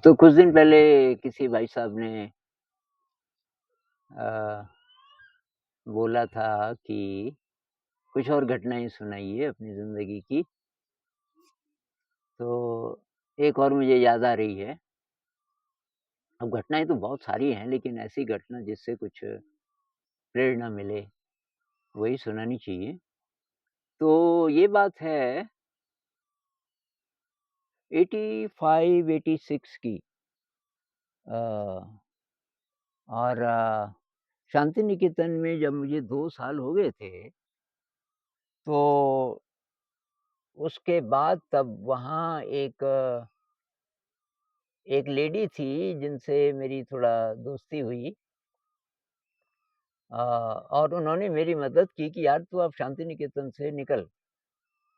तो कुछ दिन पहले किसी भाई साहब ने अ, बोला था कि कुछ और घटनाएँ सुनाइए अपनी ज़िंदगी की। तो एक और मुझे याद आ रही है। अब घटनाएँ तो बहुत सारी हैं, लेकिन ऐसी घटना जिससे कुछ प्रेरणा मिले, वही सुनानी चाहिए। तो ये बात है 85-86 की। अ, और शांति निकेतन में जब मुझे 2 साल हो गए थे, तो उसके बाद तब वहाँ एक लेडी थी जिनसे मेरी थोड़ा दोस्ती हुई। और उन्होंने मेरी मदद की कि यार तू अब शांति निकेतन से निकल,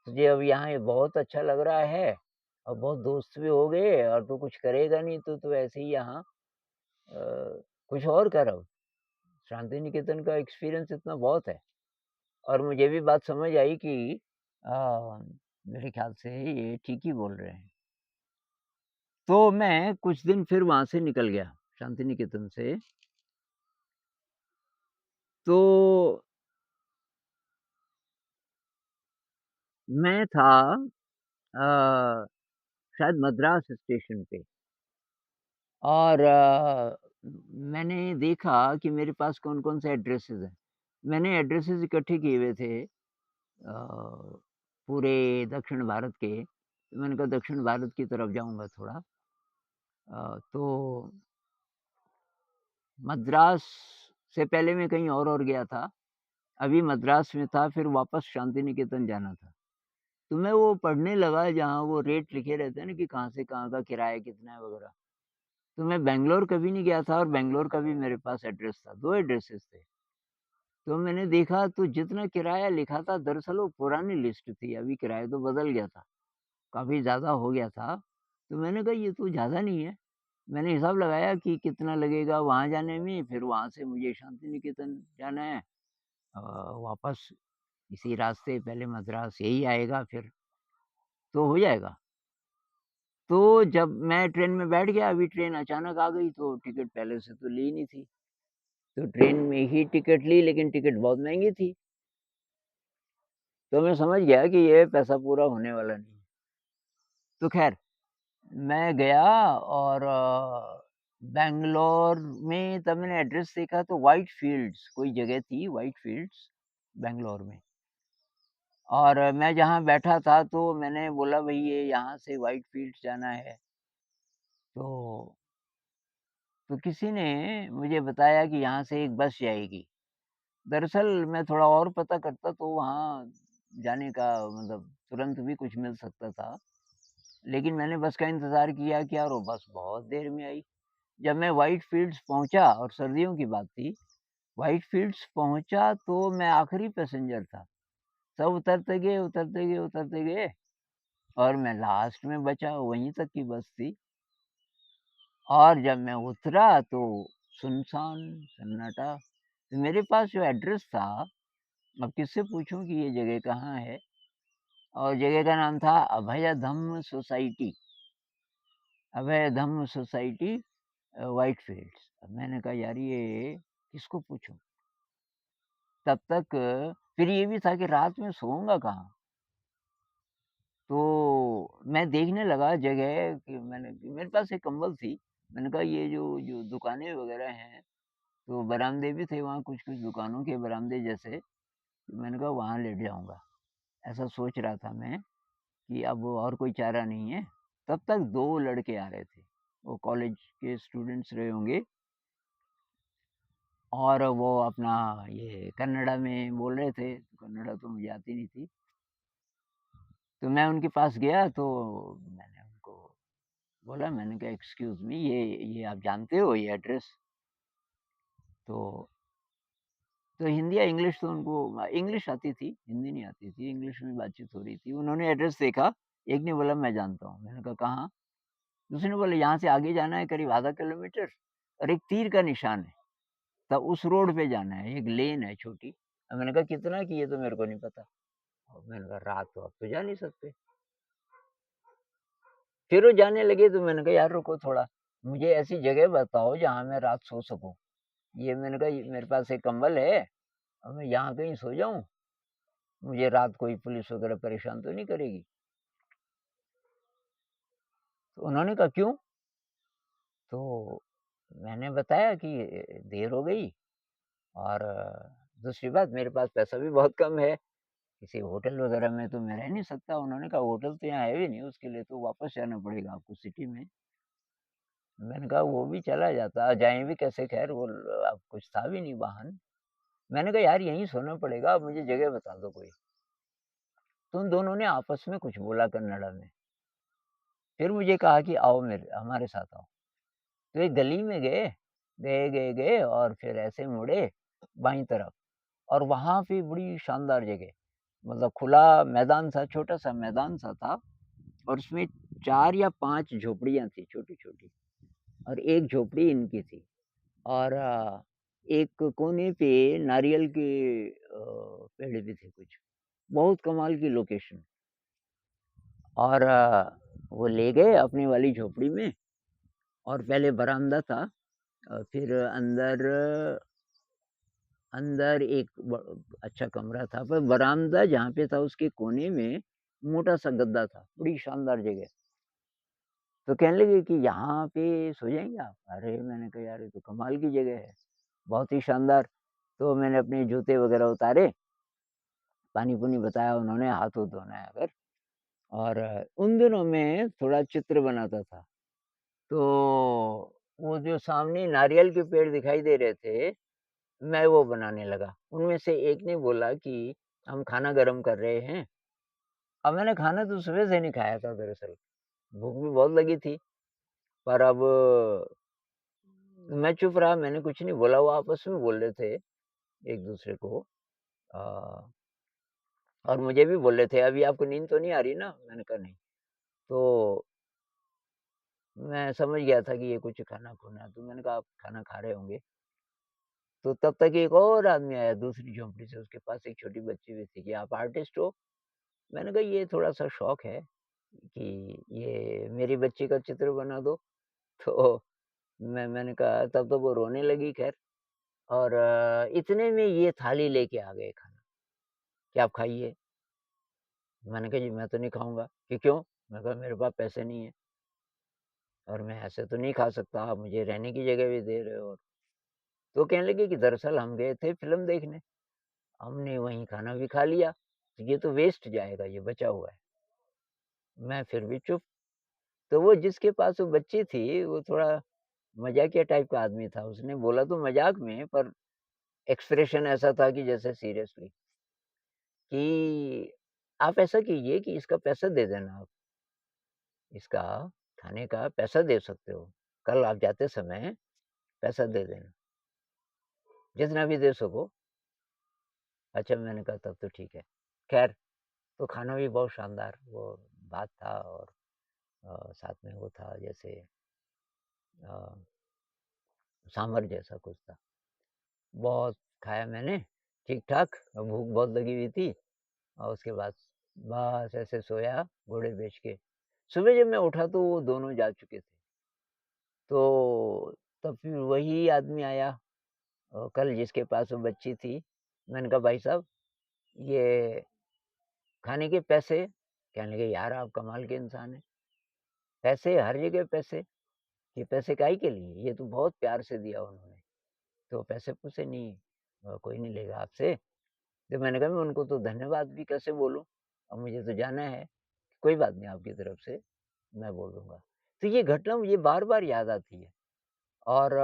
तुझे अब यहाँ ये बहुत अच्छा लग रहा है और बहुत दोस्त भी हो गए और तू कुछ करेगा नहीं तो तू ऐसे ही यहाँ कुछ और कर अब। शांति निकेतन का एक्सपीरियंस इतना बहुत है। और मुझे भी बात समझ आई कि मेरे ख्याल से ये ठीक ही बोल रहे हैं। तो मैं कुछ दिन फिर वहाँ से निकल गया, शांति निकेतन से। तो मैं था अ, शायद मद्रास स्टेशन पे। और मैंने देखा कि मेरे पास कौन-कौन से एड्रेसेस हैं। मैंने एड्रेसेस इकट्ठे किए हुए थे पूरे दक्षिण भारत के। तो मैंने कहा दक्षिण भारत की तरफ जाऊँगा थोड़ा। तो मद्रास से पहले मैं कहीं और गया था। अभी मद्रास में था, फिर वापस शांति निकेतन जाना था। तो मैं वो पढ़ने लगा जहाँ वो रेट लिखे रहते हैं ना कि कहाँ से कहाँ का किराया कितना है वगैरह। तो मैं बैंगलोर कभी नहीं गया था और बैंगलोर का भी मेरे पास एड्रेस था, 2 एड्रेसेस थे। तो मैंने देखा तो जितना किराया लिखा था दरअसल वो पुरानी लिस्ट थी, अभी किराया तो बदल गया था, काफ़ी ज़्यादा हो गया था। तो मैंने कहा ये तो ज़्यादा नहीं है। मैंने हिसाब लगाया कि कितना लगेगा वहाँ जाने में, फिर वहाँ से मुझे शांति निकेतन जाना है। वापस इसी रास्ते पहले मद्रास यही आएगा फिर, तो हो जाएगा। तो जब मैं ट्रेन में बैठ गया, अभी ट्रेन अचानक आ गई तो टिकट पहले से तो ली नहीं थी। तो ट्रेन में ही टिकट ली, लेकिन टिकट बहुत महँगी थी। तो मैं समझ गया कि ये पैसा पूरा होने वाला नहीं है। तो ख़ैर मैं गया और बैंगलोर में तब मैंने एड्रेस देखा तो व्हाइट फ़ील्ड्स कोई जगह थी, व्हाइट फ़ील्ड्स बैंगलोर में। और मैं जहाँ बैठा था तो मैंने बोला भई ये यहाँ से व्हाइट फ़ील्ड्स जाना है। तो किसी ने मुझे बताया कि यहाँ से एक बस जाएगी। दरअसल मैं थोड़ा और पता करता तो वहाँ जाने का मतलब तुरंत भी कुछ मिल सकता था। लेकिन मैंने बस का इंतज़ार किया और वो बस बहुत देर में आई। जब मैं व्हाइट फ़ील्ड्स पहुँचा और सर्दियों की बात थी, व्हाइट फ़ील्ड्स पहुँचा तो मैं आखिरी पैसेंजर था। सब उतरते गए और मैं लास्ट में बचा, वहीं तक की बस थी। और जब मैं उतरा तो सुनसान, सन्नाटा। तो मेरे पास जो एड्रेस था, अब किससे पूछूँ कि ये जगह कहाँ है? और जगह का नाम था अभय धम्म सोसाइटी, अभय धम्म सोसाइटी व्हाइट फ़ील्ड्स। अब मैंने कहा यार ये किसको पूछूँ? तब तक फिर ये भी था कि रात में सोऊँगा कहाँ? तो मैं देखने लगा जगह कि मेरे पास एक कंबल थी। मैंने कहा ये जो दुकानें वग़ैरह हैं, तो बरामदे भी थे वहाँ कुछ-कुछ दुकानों के बरामदे जैसे। तो मैंने कहा वहाँ लेट जाऊँगा। ऐसा सोच रहा था मैं कि अब और कोई चारा नहीं है। तब तक 2 लड़के आ रहे थे। वो कॉलेज के स्टूडेंट्स रहे होंगे और वो अपना ये कन्नड़ा में बोल रहे थे। कन्नड़ा तो मुझे आती नहीं थी। तो मैं उनके पास गया तो मैंने उनको बोला, मैंने कहा एक्सक्यूज़ मी ये आप जानते हो ये एड्रेस? तो हिंदी या इंग्लिश तो उनको इंग्लिश आती थी, हिंदी नहीं आती थी, इंग्लिश में बातचीत हो रही थी। उन्होंने एड्रेस देखा, एक ने बोला मैं जानता हूँ। मैंने कहा कहाँ? दूसरे ने बोला यहाँ से आगे जाना है करीब आधा किलोमीटर और एक तीर का निशान है, तो उस रोड पे जाना है, एक लेन है छोटी। मैंने कहा कितना की ये तो मेरे को नहीं पता। और मैंने कहा रात को आप तो जा नहीं सकते। फिर वो जाने लगे तो मैंने कहा यार रुको थोड़ा, मुझे ऐसी जगह बताओ जहाँ मैं रात सो सकूँ। ये मैंने कहा ये मेरे पास एक कंबल है और मैं यहाँ कहीं सो जाऊँ, मुझे रात कोई पुलिस वग़ैरह परेशान तो नहीं करेगी? तो उन्होंने कहा क्यों? तो मैंने बताया कि देर हो गई और दूसरी बात मेरे पास पैसा भी बहुत कम है, किसी होटल वग़ैरह में तो मैं रह नहीं सकता। उन्होंने कहा होटल तो यहाँ है भी नहीं, उसके लिए तो वापस जाना पड़ेगा आपको सिटी में। मैंने कहा वो भी चला जाता, जाएँ भी कैसे ख़ैर वो अब कुछ था भी नहीं वाहन। मैंने कहा यार यहीं सोना पड़ेगा, अब मुझे जगह बता दो कोई। तो उन दोनों ने आपस में कुछ बोला कन्नड़ में, फिर मुझे कहा कि आओ मेरे हमारे साथ आओ। तो एक गली में गए, गए और फिर ऐसे मुड़े बाईं तरफ और वहाँ पे बड़ी शानदार जगह, मतलब खुला मैदान था, छोटा-सा मैदान-सा था और उसमें 4 या 5 झोपड़ियाँ थी छोटी-छोटी और एक झोपड़ी इनकी थी और एक कोने पे नारियल के पेड़ भी थे कुछ। बहुत कमाल की लोकेशन और वो ले गए अपनी वाली झोपड़ी में और पहले बरामदा था फिर अंदर अंदर एक अच्छा कमरा था, पर बरामदा जहाँ पे था उसके कोने में मोटा-सा गद्दा था, बड़ी शानदार जगह। तो कहने लगे कि यहाँ पे सो जाएँगे आप? अरे! मैंने कहा यार ये तो कमाल की जगह है, बहुत ही शानदार। तो मैंने अपने जूते वग़ैरह उतारे, पानी-पुनी बताया उन्होंने, हाथ-वूथ धोना है अगर और उन दिनों मैं थोड़ा चित्र बनाता था। तो वो जो सामने नारियल के पेड़ दिखाई दे रहे थे, मैं वो बनाने लगा। उनमें से एक ने बोला कि हम खाना गरम कर रहे हैं। अब मैंने खाना तो सुबह से नहीं खाया था दरअसल, भूख भी बहुत लगी थी। पर अब मैं चुप रहा, मैंने कुछ नहीं बोला, वो आपस में बोल रहे थे एक-दूसरे को अ, और मुझे भी बोल रहे थे, "अभी आपको नींद तो नहीं आ रही ना?" मैंने कहा, "नहीं।" तो मैं समझ गया था कि ये कुछ खाना-खुना तो मैंने कहा, "आप खाना खा रहे होंगे।" तो तब तक एक और आदमी आया दूसरी झोंपड़ी से, उसके पास एक छोटी बच्ची भी थी कि, "आप आर्टिस्ट हो?" मैंने कहा, "ये थोड़ा-सा शौक है कि ये मेरी बच्ची का चित्र बना दो।" तो मैंने कहा तब तो वो रोने लगी ख़ैर और इतने में ये थाली लेके आ गए खाना, कि आप खाइए। मैंने कहा, "जी, मैं तो नहीं खाऊँगा।" कि क्यों? मैंने कहा, "मेरे पास पैसे नहीं है और मैं ऐसे तो नहीं खा सकता, आप मुझे रहने की जगह भी दे रहे हो।" और तो कहने लगे कि दरअसल हम गए थे फ़िल्म देखने, हमने वहीं खाना भी खा लिया, तो ये तो वेस्ट जाएगा, ये बचा हुआ है। मैं फिर भी चुप। तो वो जिसके पास वो बच्ची थी, वो थोड़ा मज़ाकिया टाइप का आदमी था, उसने बोला तो मज़ाक में पर एक्सप्रेशन ऐसा था कि जैसे सीरियसली कि आप ऐसा कीजिए कि इसका पैसा दे देना आप, इसका खाने का पैसा दे सकते हो। कल आप जाते समय पैसा दे देना, जितना भी दे सको। अच्छा मैंने कहा तब तो ठीक है। ख़ैर तो खाना भी बहुत शानदार वो भात था और साथ में वो था जैसे अ, सांभर जैसा कुछ था। बहुत खाया मैंने, ठीक-ठाक भूख बहुत लगी हुई थी और उसके बाद बस ऐसे सोया घोड़े बेच के। सुबह जब मैं उठा तो वो दोनों जा चुके थे। तो तब फिर वही आदमी आया कल जिसके पास वो बच्ची थी। मैंने कहा भाई साहब ये खाने के पैसे? कहने लगे यार आप कमाल के इंसान हैं। पैसे हर जगह पैसे, ये पैसे काहे के लिए? ये तो बहुत प्यार से दिया उन्होंने। तो पैसे-पूसे नहीं कोई नहीं लेगा आपसे। तो मैंने कहा मैं उनको तो धन्यवाद भी कैसे बोलूँ? अब मुझे तो जाना है। कोई बात नहीं आपकी तरफ से मैं बोल दूँगा। तो ये घटना मुझे बार-बार याद आती है और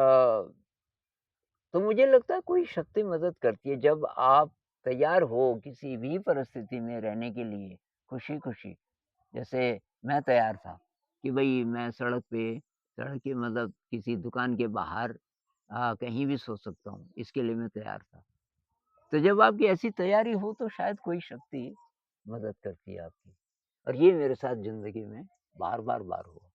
तो मुझे लगता है कोई शक्ति मदद करती है जब आप तैयार हो किसी भी परिस्थिति में रहने के लिए खुशी-खुशी। जैसे मैं तैयार था कि भई मैं सड़क पे सड़क के मतलब किसी दुकान के बाहर कहीं भी सो सकता हूँ, इसके लिए मैं तैयार था। तो जब आपकी ऐसी तैयारी हो तो शायद कोई शक्ति मदद करती है आपकी और ये मेरे साथ ज़िंदगी में बार-बार हुआ।